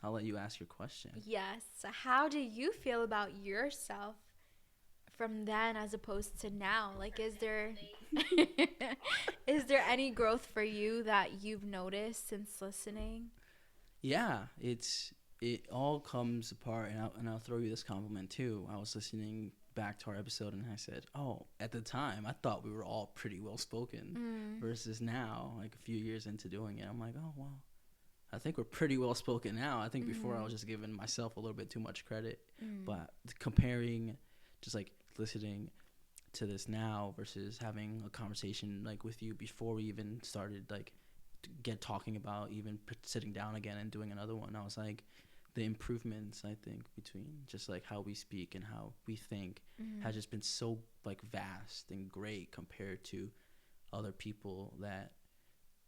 I'll let you ask your question. Yes. How do you feel about yourself from then as opposed to now? Like, is there is there any growth for you that you've noticed since listening? Yeah, it all comes apart, and I'll throw you this compliment too. I was listening back to our episode, and I said, "Oh, at the time, I thought we were all pretty well spoken, Mm. versus now, like a few years into doing it, I'm like, oh well, I think we're pretty well spoken now. I think before I Mm. was just giving myself a little bit too much credit, Mm. but comparing, just like listening to this now versus having a conversation like with you before we even started like get talking about even sitting down again and doing another one, I was like, the improvements I think between just like how we speak and how we think Mm. has just been so like vast and great compared to other people that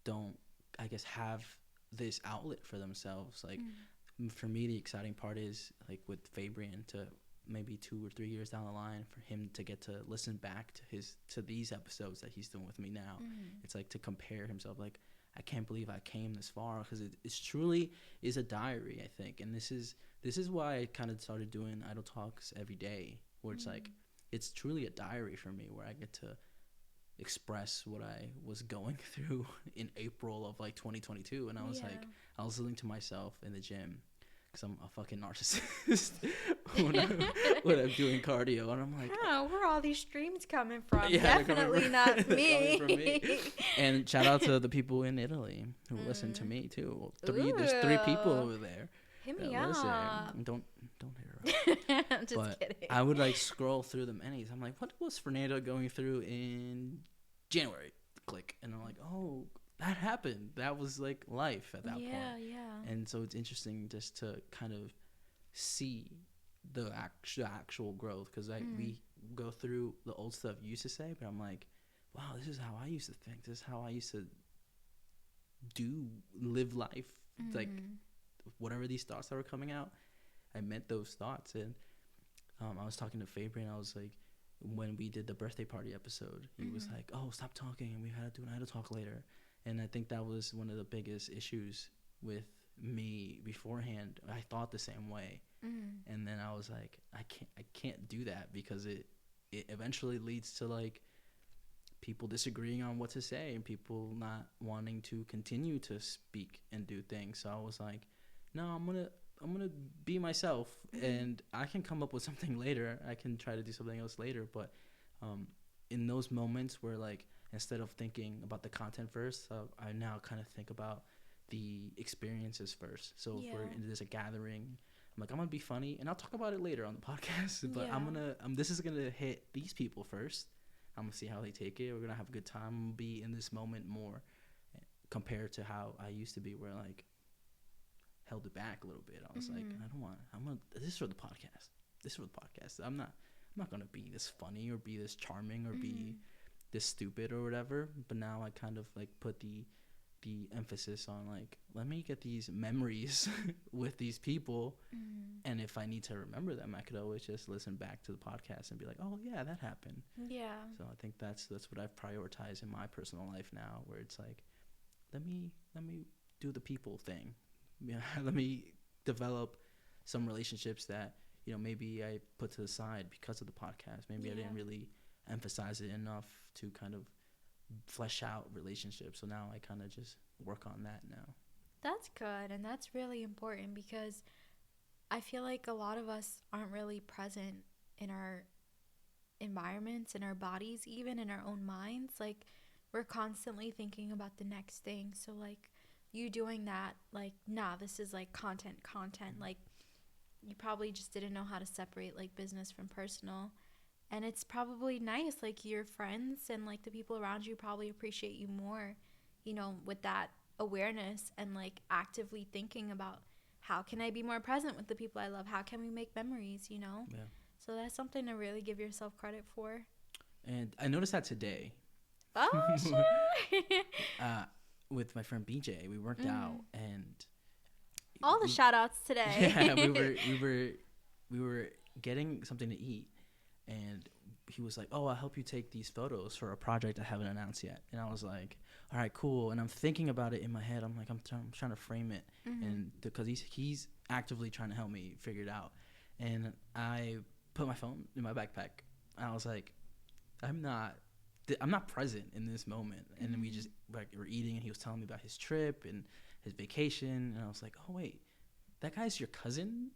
don't, I guess, have this outlet for themselves. Like Mm. for me, the exciting part is like with Fabian to maybe 2 or 3 years down the line for him to get to listen back to these episodes that he's doing with me now. Mm. It's like to compare himself. Like I can't believe I came this far because it's truly is a diary. I think, and this is why I kind of started doing idle talks every day, where it's like Mm. it's truly a diary for me where I get to express what I was going through in April of like 2022, and I was Yeah. like, I was listening to myself in the gym because I'm a fucking narcissist when I'm doing cardio, and I'm like, Oh, where are all these streams coming from? yeah, Definitely not they're coming from me. me. And shout out to the people in Italy who listen to Mm. me too. There's three people Ooh. over there Hit that me listen. up. Don't hit her up. I'm just But kidding. I would like scroll through the menus. I'm like, what was Fernando going through in January? Click, and I'm like, oh, that happened. That was like life at that point. Yeah, yeah. And so it's interesting just to kind of see the actual growth because Mm. we go through the old stuff you used to say, but I'm like, wow, this is how I used to think. This is how I used to do live life. Like Mm. whatever these thoughts that were coming out, I meant those thoughts. And I was talking to Fabian. I was like, when we did the birthday party episode, he was Mm. like, "Oh, stop talking, and we had to do an idle talk later." And I think that was one of the biggest issues with me beforehand. I thought the same way, Mm. and then I was like, I can't do that because it eventually leads to like people disagreeing on what to say and people not wanting to continue to speak and do things. So I was like, no, I'm gonna be myself, Mm. and I can come up with something later. I can try to do something else later, but um, in those moments where like instead of thinking about the content first, I now kind of think about the experiences first. So if Yeah. we're in there's a gathering, I'm like I'm gonna be funny, and I'll talk about it later on the podcast. But Yeah. this is gonna hit these people first. I'm gonna see how they take it. We're gonna have a good time. I'm gonna be in this moment more compared to how I used to be, where like held it back a little bit. I was like, Mm. I don't want. I'm gonna. This is for the podcast. This is for the podcast. I'm not gonna be this funny or be this charming or Mm. be this stupid or whatever. But now I kind of like put the emphasis on like let me get these memories with these people, Mm. and if I need to remember them, I could always just listen back to the podcast and be like, oh yeah, that happened. Yeah. So I think that's what I've prioritized in my personal life now, where it's like let me do the people thing. Yeah, let me develop some relationships that maybe I put to the side because of the podcast. Maybe I Yeah. didn't really emphasize it enough to kind of flesh out relationships. So now I kind of just work on that now. That's good, and that's really important because I feel like a lot of us aren't really present in our environments, in our bodies, even in our own minds. Like, we're constantly thinking about the next thing. So, like, you doing that, like, nah, this is like content. Like, you probably just didn't know how to separate like business from personal. And it's probably nice, like, your friends and like the people around you probably appreciate you more, with that awareness and like actively thinking about how can I be more present with the people I love? How can we make memories? Yeah. So that's something to really give yourself credit for. And I noticed that today. Oh, sure. uh, with my friend BJ, we worked Mm. out, and All the we, shout outs yeah, today. we were getting something to eat, and he was like, oh, I'll help you take these photos for a project I haven't announced yet. And I was like, all right, cool. And I'm thinking about it in my head. I'm like, I'm trying to frame it. And because he's actively trying to help me figure it out. And I put my phone in my backpack. I was like, I'm not present in this moment. And then we just like were eating, and he was telling me about his trip and his vacation. And I was like, oh, wait, that guy's your cousin?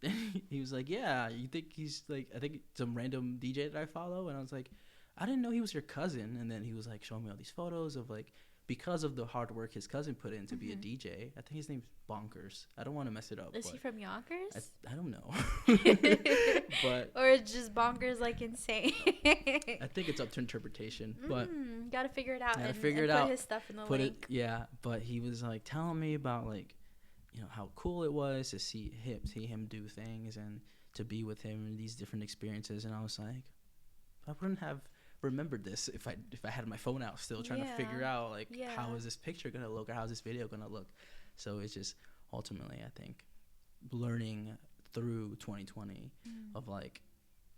He was like, yeah, you think he's like, I think some random DJ that I follow. And I was like, I didn't know he was your cousin. And then he was like showing me all these photos of like, because of the hard work his cousin put in to be a DJ. I think his name's Bonkers. I don't want to mess it up. Is he from Yonkers? I don't know. But or it's just Bonkers like insane. I think it's up to interpretation. But gotta figure it out. Gotta and figure it put out. His stuff in the link. But he was like telling me about like, you know, how cool it was to see him do things and to be with him in these different experiences. And I was like, I wouldn't have remembered this if I had my phone out still trying to figure out like how is this picture gonna look or how's this video gonna look. So it's just ultimately, I think, learning through 2020 of like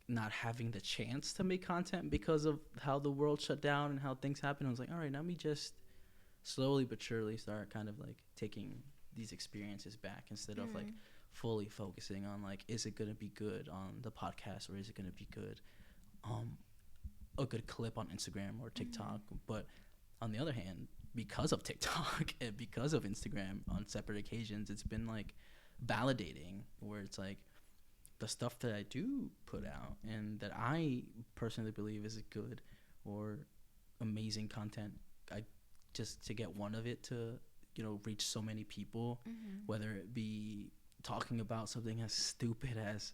not having the chance to make content because of how the world shut down and how things happened. I was like, all right, let me just slowly but surely start kind of like taking these experiences back instead of like fully focusing on like, is it going to be good on the podcast or is it going to be good a good clip on Instagram or TikTok. But on the other hand, because of TikTok and because of Instagram on separate occasions, it's been like validating where it's like the stuff that I do put out and that I personally believe is good or amazing content, I just to get one of it to, you know, reach so many people, whether it be talking about something as stupid as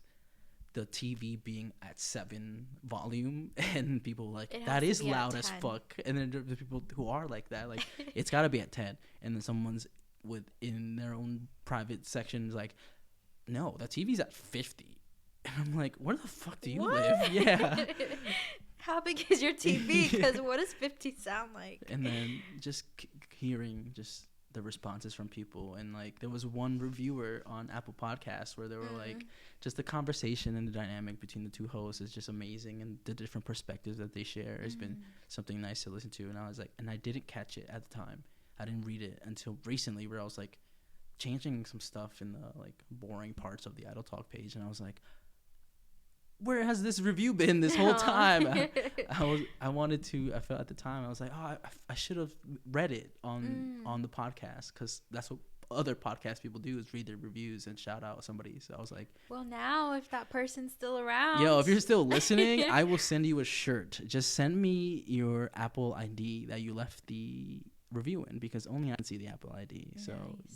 the TV being at 7 volume and people like, that is loud as fuck. And then there's people who are like that, like it's got to be at 10. And then someone's in their own private sections like, no, the TV's at 50. And I'm like, where the fuck do you live? Yeah. How big is your TV? Because what does 50 sound like? And then just hearing just the responses from people. And like there was one reviewer on Apple Podcasts where they were like, just the conversation and the dynamic between the two hosts is just amazing, and the different perspectives that they share has been something nice to listen to. And I was like, and I didn't catch it at the time. I didn't read it until recently, where I was like changing some stuff in the like boring parts of the IdleTalk page, and I was like, where has this review been this whole time? I wanted to, I felt at the time, I was like, oh, I should have read it on the podcast, because that's what other podcast people do, is read their reviews and shout out somebody. So I was like, well, now if that person's still around, yo, if you're still listening, I will send you a shirt. Just send me your Apple ID that you left the review in, because only I can see the Apple ID. So